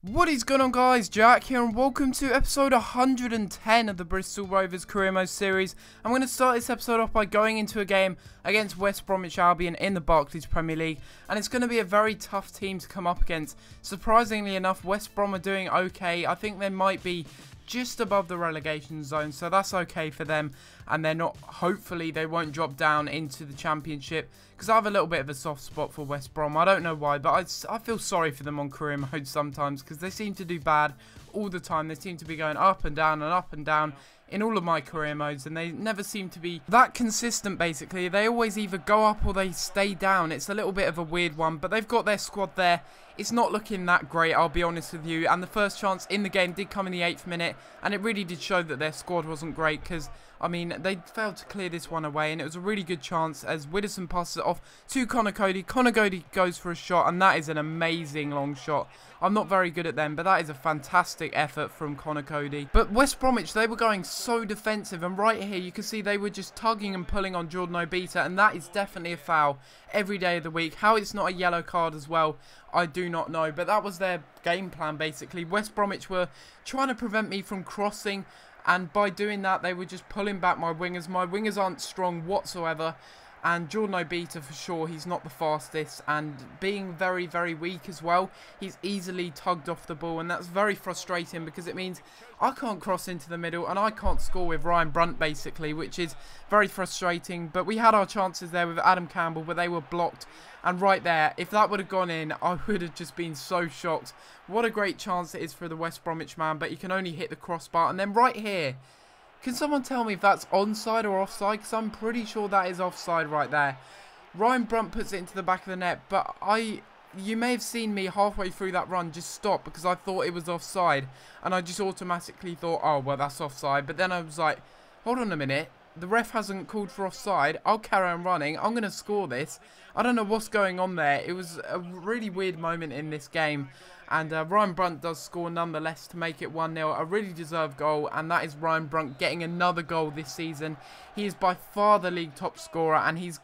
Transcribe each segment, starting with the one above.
What is going on, guys? Jack here and welcome to episode 110 of the Bristol Rovers Career Mode series. I'm going to start this episode off by going into a game against West Bromwich Albion in the Barclays Premier League, and it's going to be a very tough team to come up against. Surprisingly enough, West Brom are doing okay. I think they might be just above the relegation zone, so that's okay for them, and they're not, hopefully they won't drop down into the Championship, because I have a little bit of a soft spot for West Brom. I don't know why, but I feel sorry for them on career mode sometimes, because they seem to do bad all the time. They seem to be going up and down and up and down in all of my career modes, and they never seem to be that consistent. Basically, they always either go up or they stay down. It's a little bit of a weird one, but they've got their squad there. It's not looking that great, I'll be honest with you, and the first chance in the game did come in the 8th minute, and it really did show that their squad wasn't great, because I mean, they failed to clear this one away, and it was a really good chance as Widdowson passes it off to Connor Cody. Connor Cody goes for a shot, and that is an amazing long shot. I'm not very good at them, but that is a fantastic effort from Connor Cody. But West Bromwich, they were going so defensive, and right here you can see they were just tugging and pulling on Jordan Obita, and that is definitely a foul every day of the week. How it's not a yellow card as well, I do not know, but that was their game plan basically. West Bromwich were trying to prevent me from crossing, and by doing that they were just pulling back my wingers. My wingers aren't strong whatsoever, and Jordan Obita for sure, he's not the fastest, and being very, very weak as well, he's easily tugged off the ball, and that's very frustrating because it means I can't cross into the middle and I can't score with Ryan Brunt basically, which is very frustrating. But we had our chances there with Adam Campbell, but they were blocked, and right there, if that would have gone in, I would have just been so shocked. What a great chance it is for the West Bromwich man, but you can only hit the crossbar. And then right here, can someone tell me if that's onside or offside? Because I'm pretty sure that is offside right there. Ryan Brunt puts it into the back of the net, but you may have seen me halfway through that run just stop because I thought it was offside, and I just automatically thought, oh well, that's offside. But then I was like, hold on a minute, the ref hasn't called for offside. I'll carry on running. I'm going to score this. I don't know what's going on there. It was a really weird moment in this game. And Ryan Brunt does score nonetheless to make it 1-0. A really deserved goal. And that is Ryan Brunt getting another goal this season. He is by far the league top scorer. And he's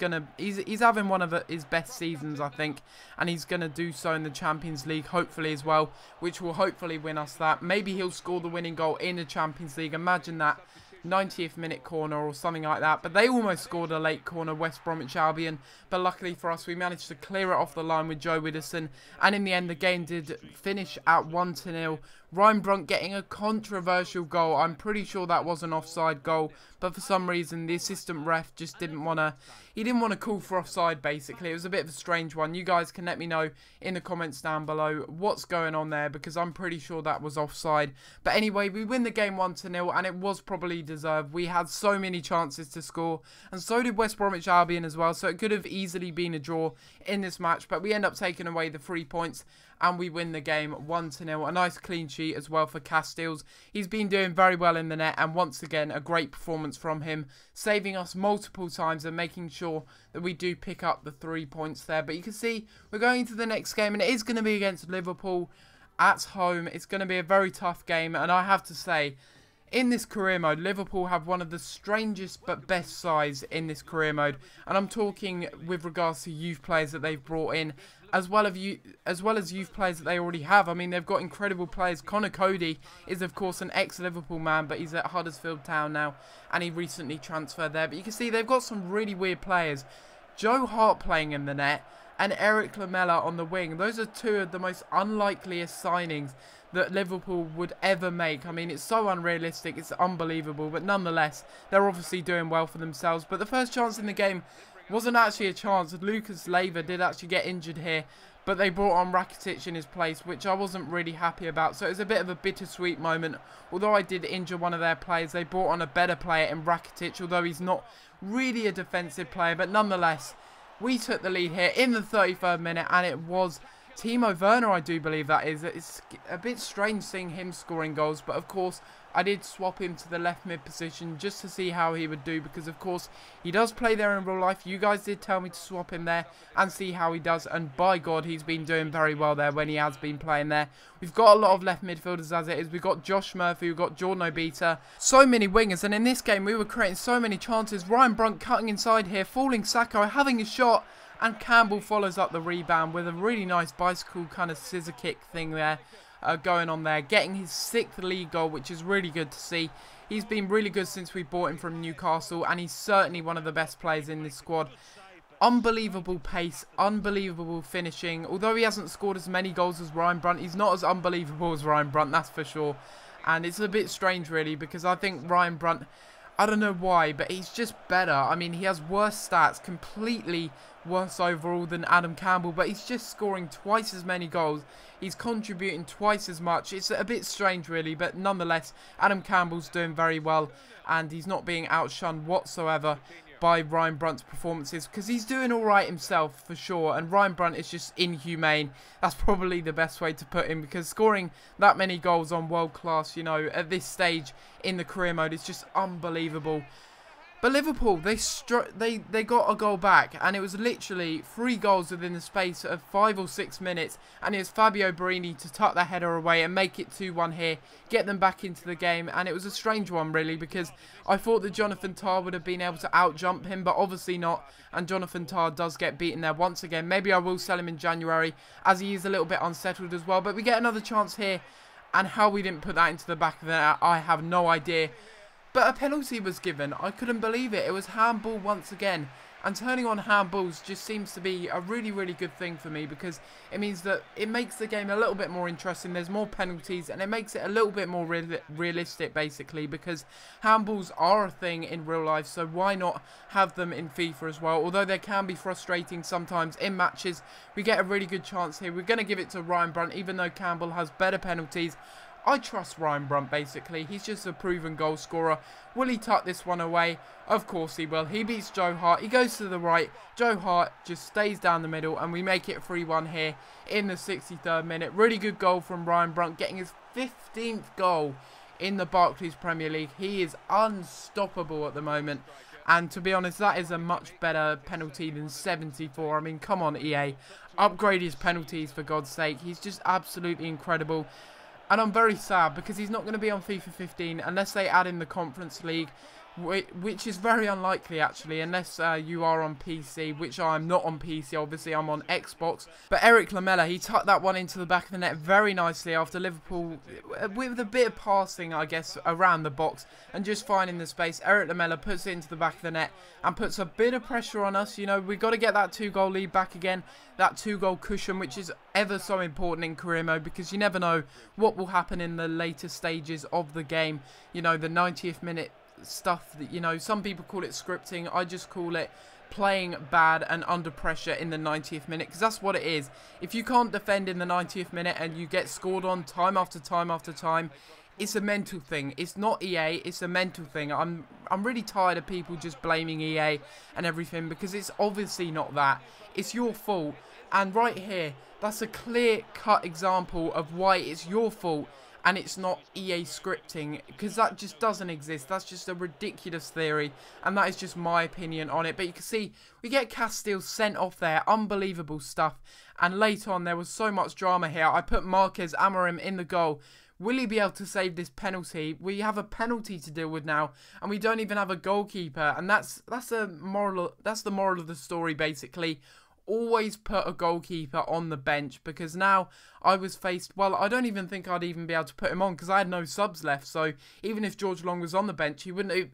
having one of his best seasons, I think. And he's going to do so in the Champions League, hopefully as well. Which will hopefully win us that. Maybe he'll score the winning goal in the Champions League. Imagine that. 90th minute corner or something like that, but they almost scored a late corner, West Bromwich Albion, but luckily for us we managed to clear it off the line with Joe Widdowson, and in the end the game did finish at 1-0. Ryan Brunt getting a controversial goal. I'm pretty sure that was an offside goal, but for some reason the assistant ref just didn't want to call for offside basically. It was a bit of a strange one. You guys can let me know in the comments down below what's going on there, because I'm pretty sure that was offside. But anyway, we win the game 1-0, and it was probably deserved. We had so many chances to score, and so did West Bromwich Albion as well, so it could have easily been a draw in this match, but we end up taking away the 3 points, and we win the game 1-0. A nice clean sheet as well for Castiles. He's been doing very well in the net, and once again a great performance from him, saving us multiple times and making sure that we do pick up the 3 points there. But you can see we're going into the next game, and it is going to be against Liverpool at home. It's going to be a very tough game, and I have to say, in this career mode, Liverpool have one of the strangest but best sides in this career mode, and I'm talking with regards to youth players that they've brought in, as well as youth players that they already have. I mean, they've got incredible players. Connor Cody is of course an ex-Liverpool man, but he's at Huddersfield Town now, and he recently transferred there. But you can see they've got some really weird players. Joe Hart playing in the net, and Eric Lamela on the wing. Those are two of the most unlikeliest signings that Liverpool would ever make. I mean, it's so unrealistic, it's unbelievable, but nonetheless, they're obviously doing well for themselves. But the first chance in the game wasn't actually a chance. Lucas Leiva did actually get injured here, but they brought on Rakitic in his place, which I wasn't really happy about. So it was a bit of a bittersweet moment. Although I did injure one of their players, they brought on a better player in Rakitic, although he's not really a defensive player. But nonetheless, we took the lead here in the 33rd minute, and it was Timo Werner, I do believe that is. It's a bit strange seeing him scoring goals, but of course I did swap him to the left mid position just to see how he would do, because of course he does play there in real life. You guys did tell me to swap him there and see how he does, and by God, he's been doing very well there when he has been playing there. We've got a lot of left midfielders as it is. We've got Josh Murphy, we've got Jordan Obita, so many wingers, and in this game we were creating so many chances. Ryan Brunt cutting inside here, falling Sacco, having a shot, and Campbell follows up the rebound with a really nice bicycle kind of scissor kick thing there. going on there, getting his 6th league goal, which is really good to see. He's been really good since we bought him from Newcastle, and he's certainly one of the best players in this squad. Unbelievable pace, unbelievable finishing. Although he hasn't scored as many goals as Ryan Brunt, he's not as unbelievable as Ryan Brunt, that's for sure. And it's a bit strange, really, because I think Ryan Brunt, I don't know why, but he's just better. I mean, he has worse stats, completely worse overall than Adam Campbell, but he's just scoring twice as many goals. He's contributing twice as much. It's a bit strange, really, but nonetheless, Adam Campbell's doing very well, and he's not being outshunned whatsoever by Ryan Brunt's performances, because he's doing alright himself for sure, and Ryan Brunt is just inhumane. That's probably the best way to put him, because scoring that many goals on world class, you know, at this stage in the career mode is just unbelievable. But Liverpool, they got a goal back, and it was literally 3 goals within the space of 5 or 6 minutes, and it was Fabio Borini to tuck that header away and make it 2-1 here, get them back into the game. And it was a strange one, really, because I thought that Jonathan Tah would have been able to out-jump him, but obviously not, and Jonathan Tah does get beaten there once again. Maybe I will sell him in January, as he is a little bit unsettled as well, but we get another chance here, and how we didn't put that into the back of the net, I have no idea. But a penalty was given. I couldn't believe it. It was handball once again. And turning on handballs just seems to be a really, really good thing for me, because it means that it makes the game a little bit more interesting. There's more penalties, and it makes it a little bit more realistic, basically, because handballs are a thing in real life, so why not have them in FIFA as well? Although they can be frustrating sometimes in matches. We get a really good chance here. We're going to give it to Ryan Brunt, even though Campbell has better penalties. I trust Ryan Brunt, basically. He's just a proven goal scorer. Will he tuck this one away? Of course he will. He beats Joe Hart. He goes to the right. Joe Hart just stays down the middle, and we make it 3-1 here in the 63rd minute. Really good goal from Ryan Brunt, getting his 15th goal in the Barclays Premier League. He is unstoppable at the moment. And to be honest, that is a much better penalty than 74. I mean, come on, EA. Upgrade his penalties, for God's sake. He's just absolutely incredible. And I'm very sad, because he's not going to be on FIFA 15 unless they add in the Conference League, which is very unlikely, actually, unless you are on PC, which I'm not on PC, obviously. I'm on Xbox. But Eric Lamela, he tucked that one into the back of the net very nicely after Liverpool, with a bit of passing, I guess, around the box and just finding the space. Eric Lamela puts it into the back of the net and puts a bit of pressure on us. You know, we've got to get that 2-goal lead back again, that 2-goal cushion, which is ever so important in career mode, because you never know what will happen in the later stages of the game. You know, the 90th minute stuff that, you know, some people call it scripting. I just call it playing bad and under pressure in the 90th minute, because that's what it is. If you can't defend in the 90th minute and you get scored on time after time after time, it's a mental thing. It's not EA, it's a mental thing. I'm really tired of people just blaming EA and everything, because it's obviously not that. It's your fault. And right here, that's a clear-cut example of why it's your fault and it's not EA scripting, because that just doesn't exist. That's just a ridiculous theory, and that is just my opinion on it. But you can see we get Castile sent off there. Unbelievable stuff. And later on, there was so much drama here. I put Marquez Amorim in the goal. Will he be able to save this penalty? We have a penalty to deal with now, and we don't even have a goalkeeper. And that's the moral of the story, basically. Always put a goalkeeper on the bench, because now I was faced, well, I don't even think I'd even be able to put him on, because I had no subs left. So even if George Long was on the bench, he wouldn't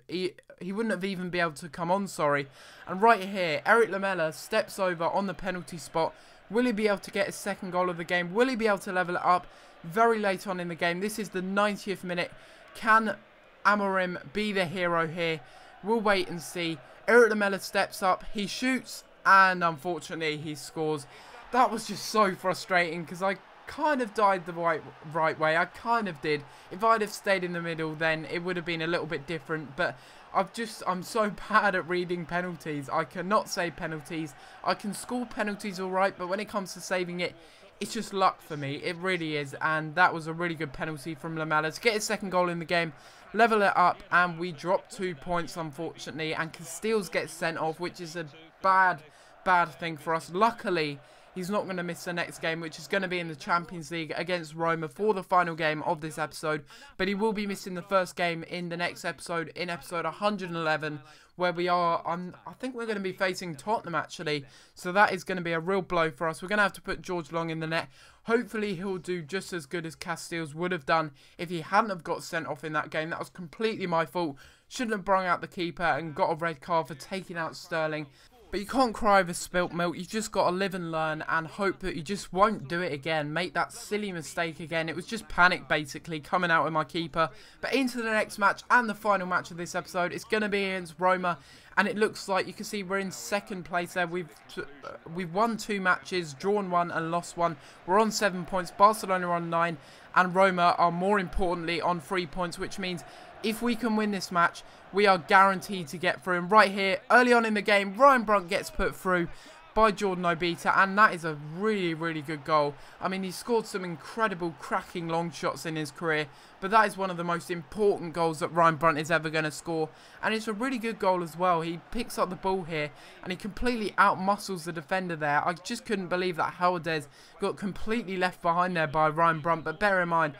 have even be able to come on, sorry. And right here, Eric Lamela steps over on the penalty spot. Will he be able to get his 2nd goal of the game? Will he be able to level it up very late on in the game? This is the 90th minute. Can Amorim be the hero here? We'll wait and see. Eric Lamela steps up, he shoots, and unfortunately he scores. That was just so frustrating, because I kind of died the right way. I kind of did. If I'd have stayed in the middle, then it would have been a little bit different. But I'm so bad at reading penalties. I cannot save penalties. I can score penalties alright, but when it comes to saving it, it's just luck for me. It really is. And that was a really good penalty from Lamela to get his 2nd goal in the game, level it up, and we drop 2 points, unfortunately. And Castiles gets sent off, which is a bad thing for us. Luckily, he's not going to miss the next game, which is going to be in the Champions League against Roma for the final game of this episode. But he will be missing the first game in the next episode, in episode 111, where we are on, I think we're going to be facing Tottenham actually. So that is going to be a real blow for us. We're going to have to put George Long in the net. Hopefully he'll do just as good as Casteels would have done if he hadn't have got sent off in that game. That was completely my fault. Shouldn't have brung out the keeper and got a red card for taking out Sterling. But you can't cry over spilt milk. You just got to live and learn and hope that you just won't do it again. Make that silly mistake again. It was just panic basically coming out with my keeper. But into the next match and the final match of this episode. It's going to be against Roma. And it looks like, you can see we're in second place there. We've won 2 matches, drawn 1 and lost 1. We're on 7 points. Barcelona are on 9. And Roma are more importantly on 3 points, which means if we can win this match, we are guaranteed to get through. And right here, early on in the game, Ryan Brunt gets put through by Jordan Obita, and that is a really, really good goal. I mean, he scored some incredible, cracking long shots in his career, but that is one of the most important goals that Ryan Brunt is ever going to score. And it's a really good goal as well. He picks up the ball here, and he completely outmuscles the defender there. I just couldn't believe that Haldez got completely left behind there by Ryan Brunt, but bear in mind,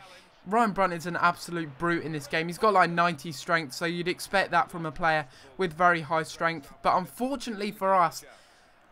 Ryan Brunt is an absolute brute in this game. He's got like 90 strength, so you'd expect that from a player with very high strength. But unfortunately for us,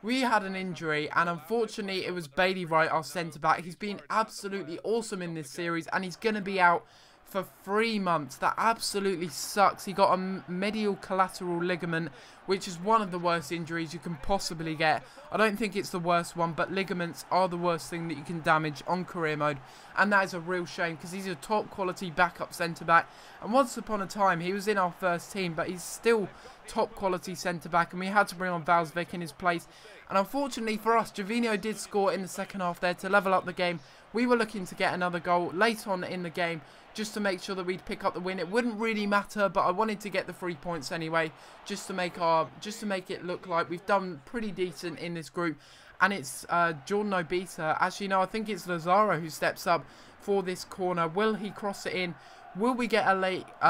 we had an injury, and unfortunately it was Bailey Wright, our centre-back. He's been absolutely awesome in this series, and he's going to be out for 3 months. That absolutely sucks. He got a medial collateral ligament, which is one of the worst injuries you can possibly get. I don't think it's the worst one, but ligaments are the worst thing that you can damage on career mode, and that is a real shame because he's a top quality backup centre back, and once upon a time he was in our first team, but he's still top quality centre back, and we had to bring on Valsvik in his place. And unfortunately for us, Javinho did score in the second half there to level up the game. We were looking to get another goal late on in the game just to make sure that we'd pick up the win. It wouldn't really matter, but I wanted to get the 3 points anyway, just to make it look like we've done pretty decent in this group. And it's Jordan Obita. Actually, no, I think it's Lazaro who steps up for this corner. Will he cross it in? Will we get a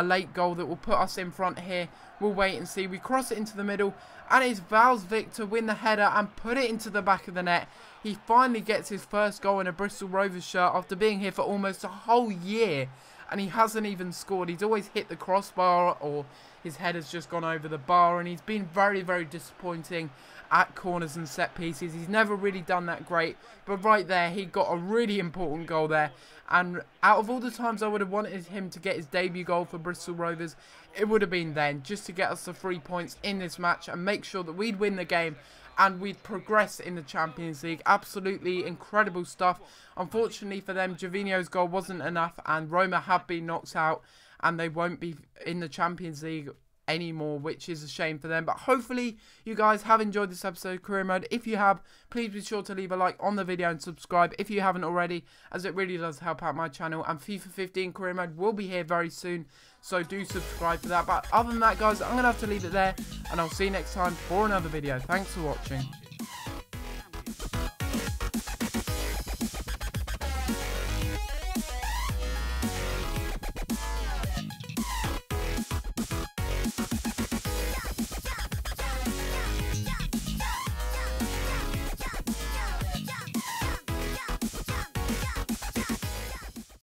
late goal that will put us in front here? We'll wait and see. We cross it into the middle, and it's Valsvik to win the header and put it into the back of the net. He finally gets his first goal in a Bristol Rovers shirt after being here for almost a whole year, and he hasn't even scored. He's always hit the crossbar, or his head has just gone over the bar, and he's been very, very disappointing at corners and set pieces. He's never really done that great, but right there he got a really important goal there. And out of all the times I would have wanted him to get his debut goal for Bristol Rovers, it would have been then, just to get us the 3 points in this match and make sure that we'd win the game and we'd progress in the Champions League. Absolutely incredible stuff. Unfortunately for them, Javinho's goal wasn't enough, and Roma have been knocked out and they won't be in the Champions League anymore, which is a shame for them. But hopefully you guys have enjoyed this episode of Career Mode. If you have, please be sure to leave a like on the video and subscribe if you haven't already, as it really does help out my channel. And FIFA 15 Career Mode will be here very soon, so do subscribe for that. But other than that, guys, I'm gonna have to leave it there, and I'll see you next time for another video. Thanks for watching.